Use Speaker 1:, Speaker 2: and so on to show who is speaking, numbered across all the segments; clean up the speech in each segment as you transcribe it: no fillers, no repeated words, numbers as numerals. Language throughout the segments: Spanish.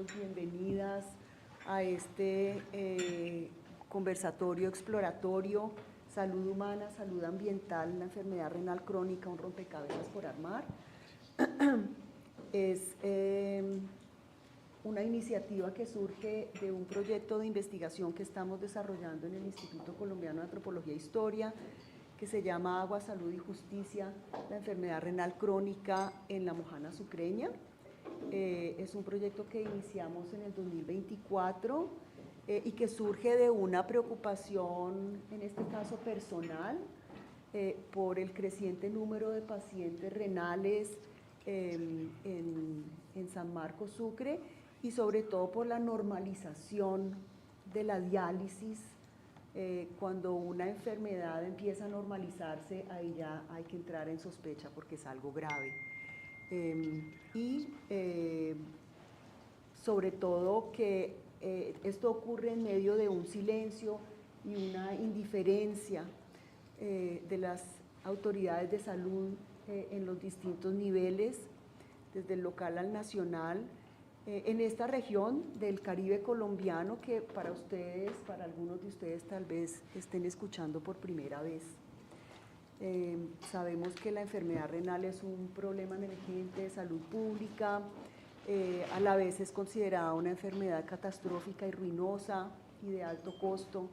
Speaker 1: Bienvenidas a este conversatorio exploratorio, salud humana, salud ambiental, la enfermedad renal crónica, un rompecabezas por armar. Es una iniciativa que surge de un proyecto de investigación que estamos desarrollando en el Instituto Colombiano de Antropología e Historia, que se llama Agua, Salud y Justicia, la enfermedad renal crónica en la Mojana Sucreña. Es un proyecto que iniciamos en el 2024 y que surge de una preocupación, en este caso personal, por el creciente número de pacientes renales en San Marcos, Sucre, y sobre todo por la normalización de la diálisis. Cuando una enfermedad empieza a normalizarse, ahí ya hay que entrar en sospecha porque es algo grave. Sobre todo que esto ocurre en medio de un silencio y una indiferencia de las autoridades de salud en los distintos niveles, desde el local al nacional, en esta región del Caribe colombiano que para ustedes, para algunos de ustedes tal vez estén escuchando por primera vez. Sabemos que la enfermedad renal es un problema emergente de salud pública, a la vez es considerada una enfermedad catastrófica y ruinosa y de alto costo,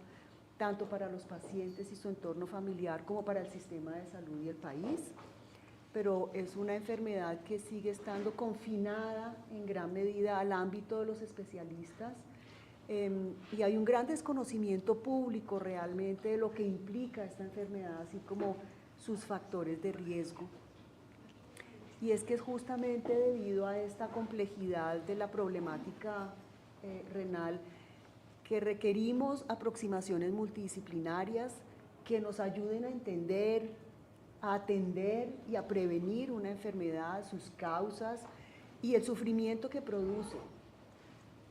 Speaker 1: tanto para los pacientes y su entorno familiar como para el sistema de salud y el país, pero es una enfermedad que sigue estando confinada en gran medida al ámbito de los especialistas, y hay un gran desconocimiento público realmente de lo que implica esta enfermedad, así como sus factores de riesgo. Y es que es justamente debido a esta complejidad de la problemática renal que requerimos aproximaciones multidisciplinarias que nos ayuden a entender, a atender y a prevenir una enfermedad, sus causas y el sufrimiento que produce.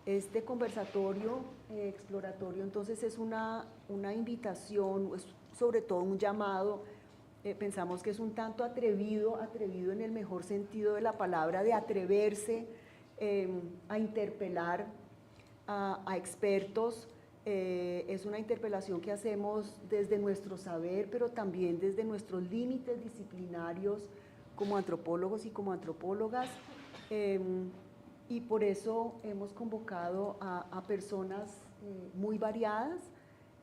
Speaker 1: Este conversatorio exploratorio entonces es una invitación, es sobre todo un llamado. Pensamos que es un tanto atrevido en el mejor sentido de la palabra, de atreverse a interpelar a expertos. Es una interpelación que hacemos desde nuestro saber, pero también desde nuestros límites disciplinarios como antropólogos y como antropólogas, y por eso hemos convocado a personas muy variadas,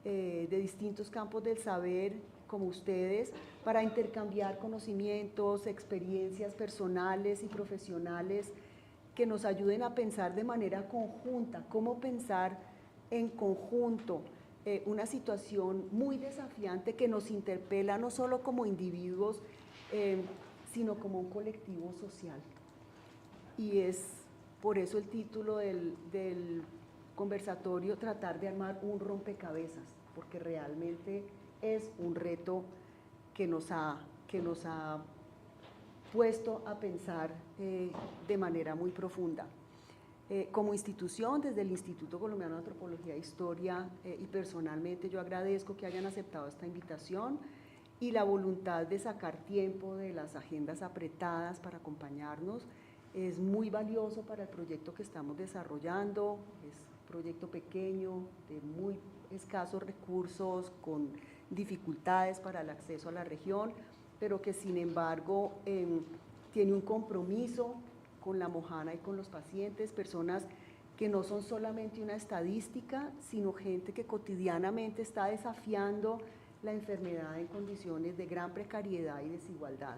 Speaker 1: de distintos campos del saber, como ustedes, para intercambiar conocimientos, experiencias personales y profesionales que nos ayuden a pensar de manera conjunta, cómo pensar en conjunto una situación muy desafiante que nos interpela no solo como individuos, sino como un colectivo social. Y es por eso el título del conversatorio, tratar de armar un rompecabezas, porque realmente es un reto que nos ha puesto a pensar de manera muy profunda. Como institución, desde el Instituto Colombiano de Antropología e Historia, y personalmente yo agradezco que hayan aceptado esta invitación y la voluntad de sacar tiempo de las agendas apretadas para acompañarnos. Es muy valioso para el proyecto que estamos desarrollando, es un proyecto pequeño, de muy escasos recursos, con dificultades para el acceso a la región, pero que sin embargo tiene un compromiso con la Mojana y con los pacientes, personas que no son solamente una estadística, sino gente que cotidianamente está desafiando la enfermedad en condiciones de gran precariedad y desigualdad.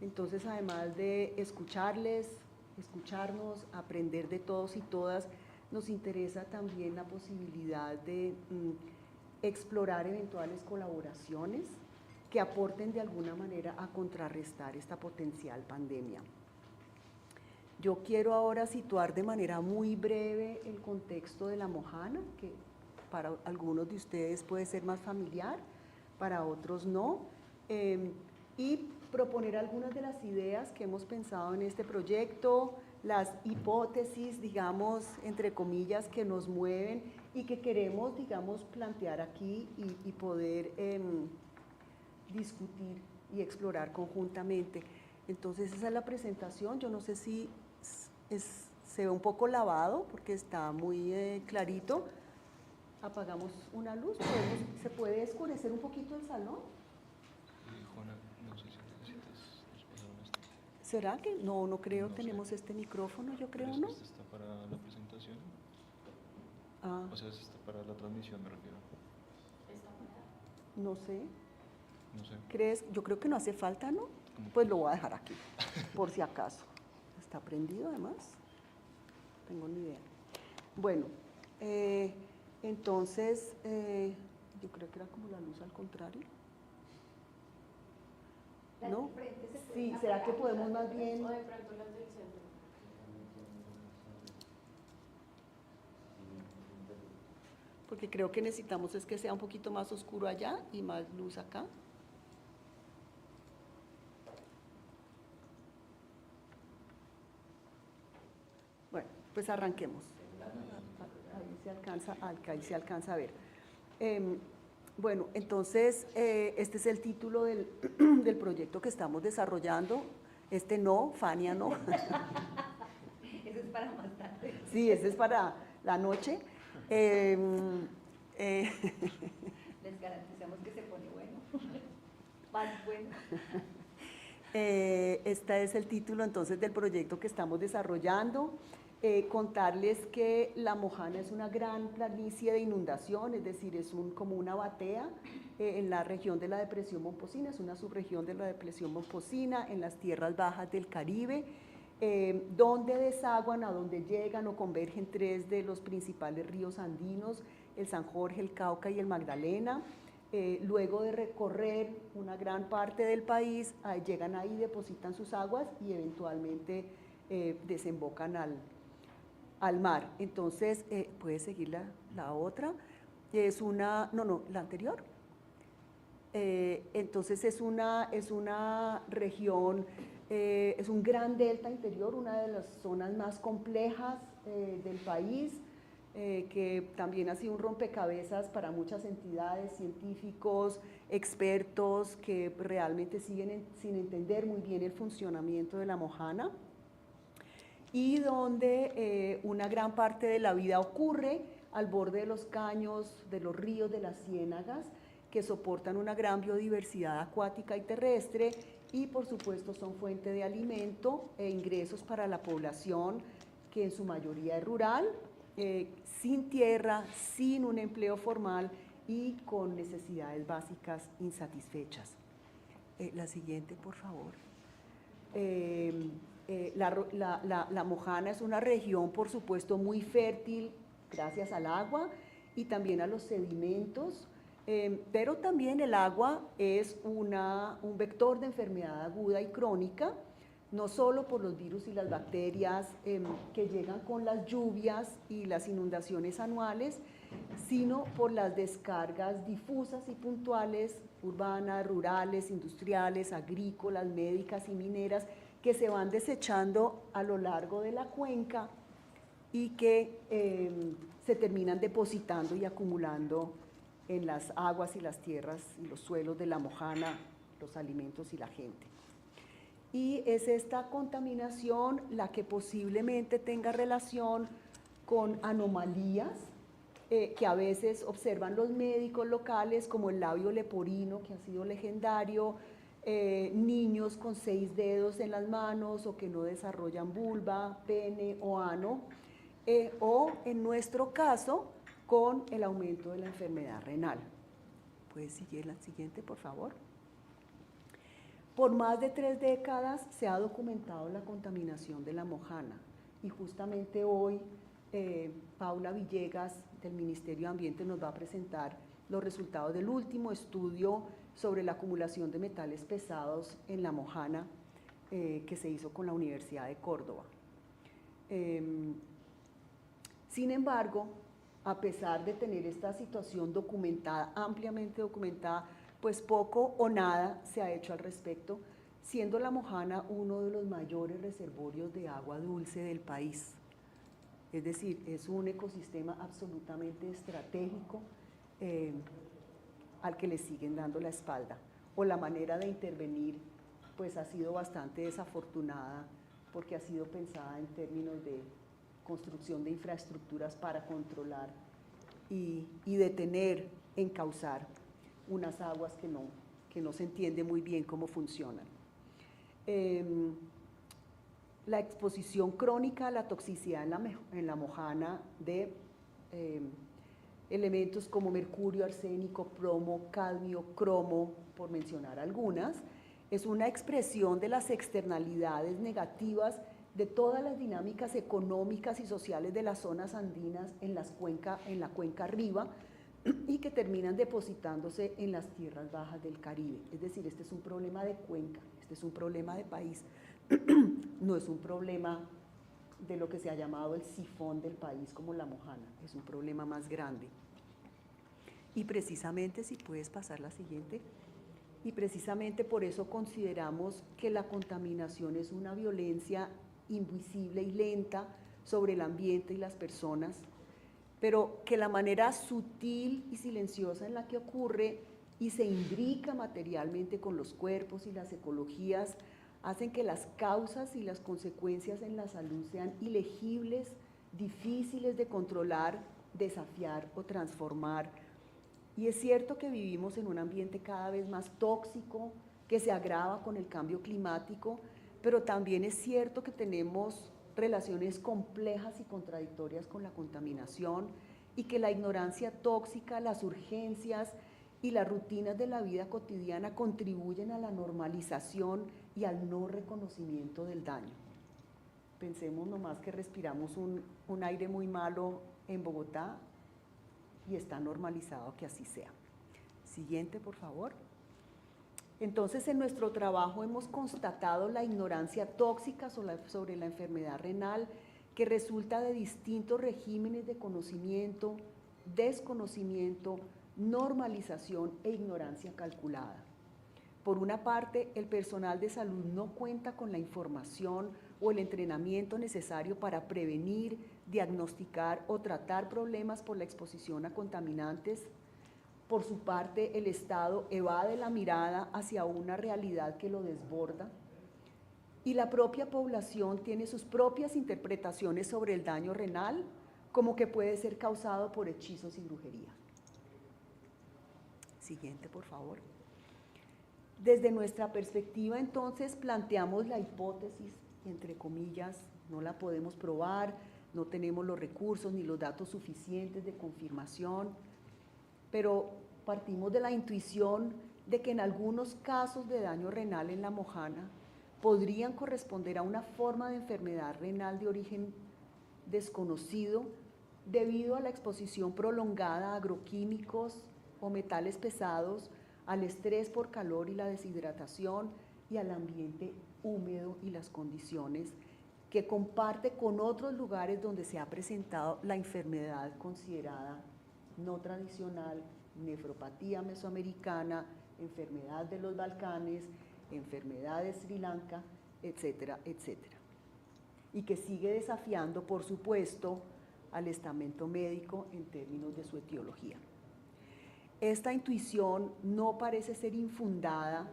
Speaker 1: Entonces, además de escucharles, escucharnos, aprender de todos y todas, nos interesa también la posibilidad de explorar eventuales colaboraciones que aporten de alguna manera a contrarrestar esta potencial pandemia. Yo quiero ahora situar de manera muy breve el contexto de la Mojana, que para algunos de ustedes puede ser más familiar, para otros no, y proponer algunas de las ideas que hemos pensado en este proyecto, las hipótesis, digamos, entre comillas, que nos mueven y que queremos, digamos, plantear aquí y poder discutir y explorar conjuntamente. Entonces esa es la presentación. Yo no sé si se ve un poco lavado porque está muy clarito. Apagamos una luz, ¿se puede oscurecer un poquito el salón?
Speaker 2: Juana, no sé si necesitas, nos pasaron esto.
Speaker 1: ¿Será que? No, no creo,
Speaker 2: No
Speaker 1: tenemos
Speaker 2: sé.
Speaker 1: este micrófono, yo creo,
Speaker 2: Pero
Speaker 1: ¿no?
Speaker 2: este está para la presentación.
Speaker 1: Ah,
Speaker 2: O sea, este está para la transmisión, me refiero.
Speaker 1: no sé.
Speaker 2: No sé.
Speaker 1: ¿Crees? Yo creo que no hace falta, ¿no?
Speaker 2: ¿Cómo
Speaker 1: Pues
Speaker 2: que?
Speaker 1: lo voy a dejar aquí, por si acaso. ¿Está prendido además? No tengo ni idea. Bueno, entonces, yo creo que era como la luz al contrario. ¿No? Sí, ¿será que podemos más bien?
Speaker 3: O de pronto las del centro.
Speaker 1: Porque creo que necesitamos es que sea un poquito más oscuro allá y más luz acá. Bueno, pues arranquemos. Ahí se alcanza a ver. Bueno, entonces, este es el título del, del proyecto que estamos desarrollando. Este no, Fania no.
Speaker 4: Ese es para más tarde.
Speaker 1: Sí, ese es para la noche.
Speaker 4: Les garantizamos que se pone bueno. Más bueno.
Speaker 1: Este es el título entonces del proyecto que estamos desarrollando. Contarles que La Mojana es una gran planicie de inundación, es decir, es como una batea en la región de la Depresión Momposina, es una subregión de la Depresión Momposina, en las tierras bajas del Caribe, donde desaguan, a donde llegan o convergen tres de los principales ríos andinos, el San Jorge, el Cauca y el Magdalena. Luego de recorrer una gran parte del país, llegan ahí, depositan sus aguas y eventualmente desembocan al mar. Entonces, ¿puedes seguir la otra? Es una, no, la anterior. Entonces es una región, es un gran delta interior, una de las zonas más complejas del país, que también ha sido un rompecabezas para muchas entidades, científicos, expertos que realmente siguen sin entender muy bien el funcionamiento de la Mojana, y donde una gran parte de la vida ocurre al borde de los caños, de los ríos, de las ciénagas, que soportan una gran biodiversidad acuática y terrestre y por supuesto son fuente de alimento e ingresos para la población, que en su mayoría es rural, sin tierra, sin un empleo formal y con necesidades básicas insatisfechas. La siguiente, por favor. La Mojana es una región, por supuesto, muy fértil gracias al agua y también a los sedimentos, pero también el agua es un vector de enfermedad aguda y crónica, no solo por los virus y las bacterias que llegan con las lluvias y las inundaciones anuales, sino por las descargas difusas y puntuales, urbanas, rurales, industriales, agrícolas, médicas y mineras, que se van desechando a lo largo de la cuenca y que se terminan depositando y acumulando en las aguas y las tierras y los suelos de la Mojana, los alimentos y la gente. Y es esta contaminación la que posiblemente tenga relación con anomalías que a veces observan los médicos locales, como el labio leporino, que ha sido legendario, niños con 6 dedos en las manos o que no desarrollan vulva, pene o ano, o en nuestro caso con el aumento de la enfermedad renal. ¿Puedes seguir la siguiente, por favor? Por más de 3 décadas se ha documentado la contaminación de la Mojana y justamente hoy Paula Villegas del Ministerio de Ambiente nos va a presentar los resultados del último estudio sobre la acumulación de metales pesados en la Mojana que se hizo con la Universidad de Córdoba. Sin embargo, a pesar de tener esta situación documentada, ampliamente documentada, pues poco o nada se ha hecho al respecto, siendo la Mojana uno de los mayores reservorios de agua dulce del país. Es decir, es un ecosistema absolutamente estratégico al que le siguen dando la espalda, o la manera de intervenir pues ha sido bastante desafortunada porque ha sido pensada en términos de construcción de infraestructuras para controlar y detener, encauzar unas aguas que no se entiende muy bien cómo funcionan. La exposición crónica a la toxicidad en la Mojana de elementos como mercurio, arsénico, plomo, cadmio, cromo, por mencionar algunas, es una expresión de las externalidades negativas de todas las dinámicas económicas y sociales de las zonas andinas en la cuenca arriba y que terminan depositándose en las tierras bajas del Caribe. Es decir, este es un problema de cuenca, este es un problema de país, no es un problema de lo que se ha llamado el sifón del país como la Mojana, es un problema más grande. Y precisamente, si puedes pasar la siguiente, y precisamente por eso consideramos que la contaminación es una violencia invisible y lenta sobre el ambiente y las personas, pero que la manera sutil y silenciosa en la que ocurre y se imbrica materialmente con los cuerpos y las ecologías hacen que las causas y las consecuencias en la salud sean ilegibles, difíciles de controlar, desafiar o transformar. Y es cierto que vivimos en un ambiente cada vez más tóxico, que se agrava con el cambio climático, pero también es cierto que tenemos relaciones complejas y contradictorias con la contaminación y que la ignorancia tóxica, las urgencias y las rutinas de la vida cotidiana contribuyen a la normalización y al no reconocimiento del daño. Pensemos nomás que respiramos un aire muy malo en Bogotá y está normalizado que así sea. Siguiente, por favor. Entonces, en nuestro trabajo hemos constatado la ignorancia tóxica sobre la enfermedad renal que resulta de distintos regímenes de conocimiento, desconocimiento, normalización e ignorancia calculada. Por una parte, el personal de salud no cuenta con la información o el entrenamiento necesario para prevenir, diagnosticar o tratar problemas por la exposición a contaminantes. Por su parte, el Estado evade la mirada hacia una realidad que lo desborda y la propia población tiene sus propias interpretaciones sobre el daño renal, como que puede ser causado por hechizos y brujería. Siguiente, por favor. Desde nuestra perspectiva, entonces, planteamos la hipótesis, entre comillas, no la podemos probar, no tenemos los recursos ni los datos suficientes de confirmación, pero partimos de la intuición de que en algunos casos de daño renal en la Mojana podrían corresponder a una forma de enfermedad renal de origen desconocido debido a la exposición prolongada a agroquímicos o metales pesados, al estrés por calor y la deshidratación y al ambiente húmedo y las condiciones que comparte con otros lugares donde se ha presentado la enfermedad considerada no tradicional, nefropatía mesoamericana, enfermedad de los Balcanes, enfermedad de Sri Lanka, etcétera, etcétera. Y que sigue desafiando, por supuesto, al estamento médico en términos de su etiología. Esta intuición no parece ser infundada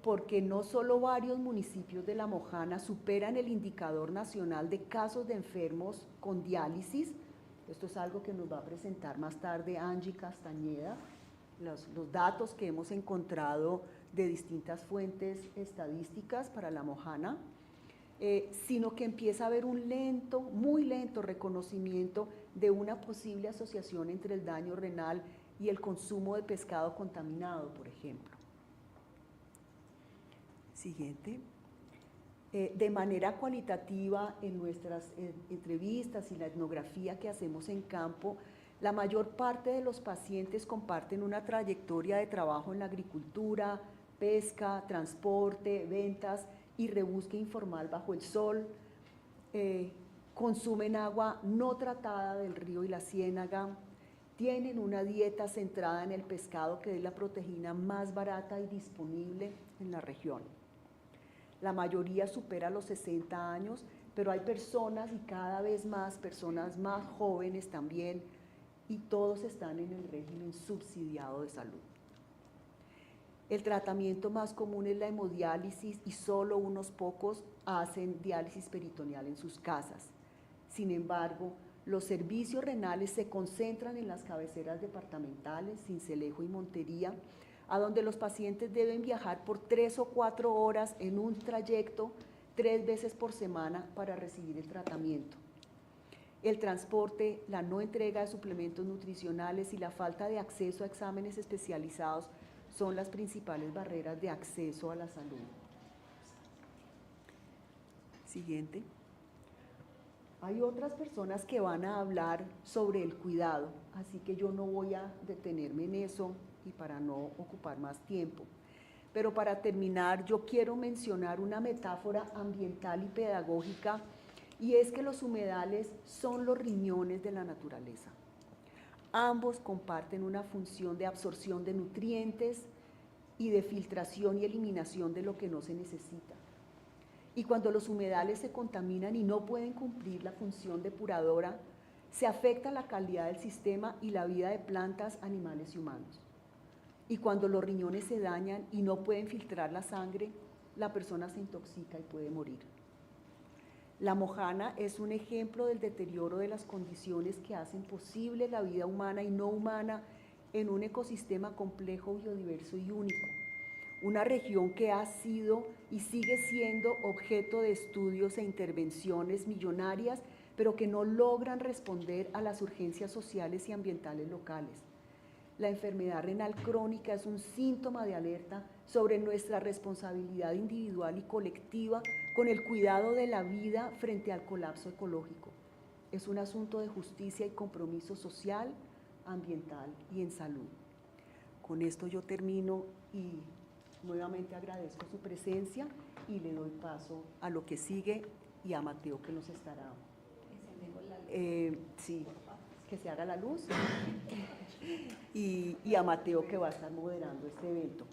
Speaker 1: porque no solo varios municipios de la Mojana superan el indicador nacional de casos de enfermos con diálisis. Esto es algo que nos va a presentar más tarde Angie Castañeda, los datos que hemos encontrado de distintas fuentes estadísticas para la Mojana, sino que empieza a haber un lento, muy lento reconocimiento de una posible asociación entre el daño renal y el consumo de pescado contaminado, por ejemplo. Siguiente. De manera cualitativa, en nuestras entrevistas y la etnografía que hacemos en campo, la mayor parte de los pacientes comparten una trayectoria de trabajo en la agricultura, pesca, transporte, ventas y rebusque informal bajo el sol. Consumen agua no tratada del río y la ciénaga, tienen una dieta centrada en el pescado, que es la proteína más barata y disponible en la región. La mayoría supera los 60 años, pero hay personas y cada vez más personas más jóvenes también, y todos están en el régimen subsidiado de salud. El tratamiento más común es la hemodiálisis y solo unos pocos hacen diálisis peritoneal en sus casas. Sin embargo, los servicios renales se concentran en las cabeceras departamentales, Sincelejo y Montería, a donde los pacientes deben viajar por 3 o 4 horas en un trayecto 3 veces por semana para recibir el tratamiento. El transporte, la no entrega de suplementos nutricionales y la falta de acceso a exámenes especializados son las principales barreras de acceso a la salud. Siguiente. Hay otras personas que van a hablar sobre el cuidado, así que yo no voy a detenerme en eso y para no ocupar más tiempo. Pero para terminar, yo quiero mencionar una metáfora ambiental y pedagógica, y es que los humedales son los riñones de la naturaleza. Ambos comparten una función de absorción de nutrientes y de filtración y eliminación de lo que no se necesita. Y cuando los humedales se contaminan y no pueden cumplir la función depuradora, se afecta la calidad del sistema y la vida de plantas, animales y humanos. Y cuando los riñones se dañan y no pueden filtrar la sangre, la persona se intoxica y puede morir. La Mojana es un ejemplo del deterioro de las condiciones que hacen posible la vida humana y no humana en un ecosistema complejo, biodiverso y único. Una región que ha sido y sigue siendo objeto de estudios e intervenciones millonarias, pero que no logran responder a las urgencias sociales y ambientales locales. La enfermedad renal crónica es un síntoma de alerta sobre nuestra responsabilidad individual y colectiva con el cuidado de la vida frente al colapso ecológico. Es un asunto de justicia y compromiso social, ambiental y en salud. Con esto yo termino y nuevamente agradezco su presencia y le doy paso a lo que sigue y a Mateo que nos estará. Sí, que se haga la luz y a Mateo que va a estar moderando este evento.